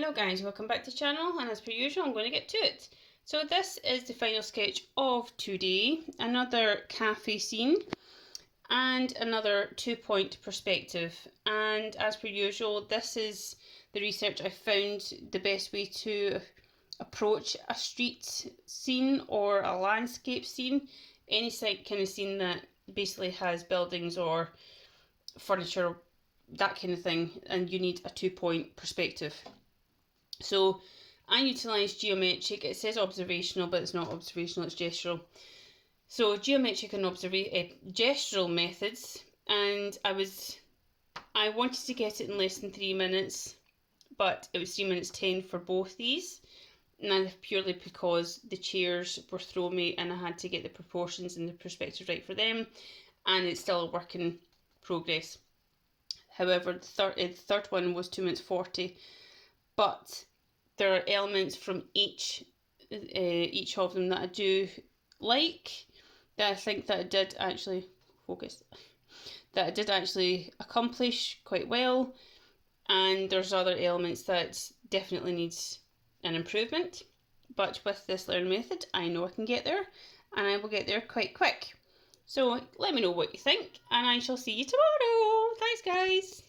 Hello guys, welcome back to the channel, and as per usual I'm going to get to it. So this is the final sketch of today, another cafe scene and another 2-point perspective, and as per usual this is the research I found the best way to approach a street scene or a landscape scene, any kind of scene that basically has buildings or furniture, that kind of thing, and you need a 2-point perspective. So I utilised geometric. It says observational, but it's not observational, it's gestural. So geometric and gestural methods, and I wanted to get it in less than 3 minutes, but it was 3 minutes 10 for both these, and that's purely because the chairs were throwing me and I had to get the proportions and the perspective right for them, and it's still a work in progress. However, the third one was 2 minutes 40, but there are elements from each of them that I do like, that I think that I did actually accomplish quite well, and there's other elements that definitely needs an improvement, but with this learn method I know I can get there, and I will get there quite quick. So let me know what you think, and I shall see you tomorrow. Thanks guys.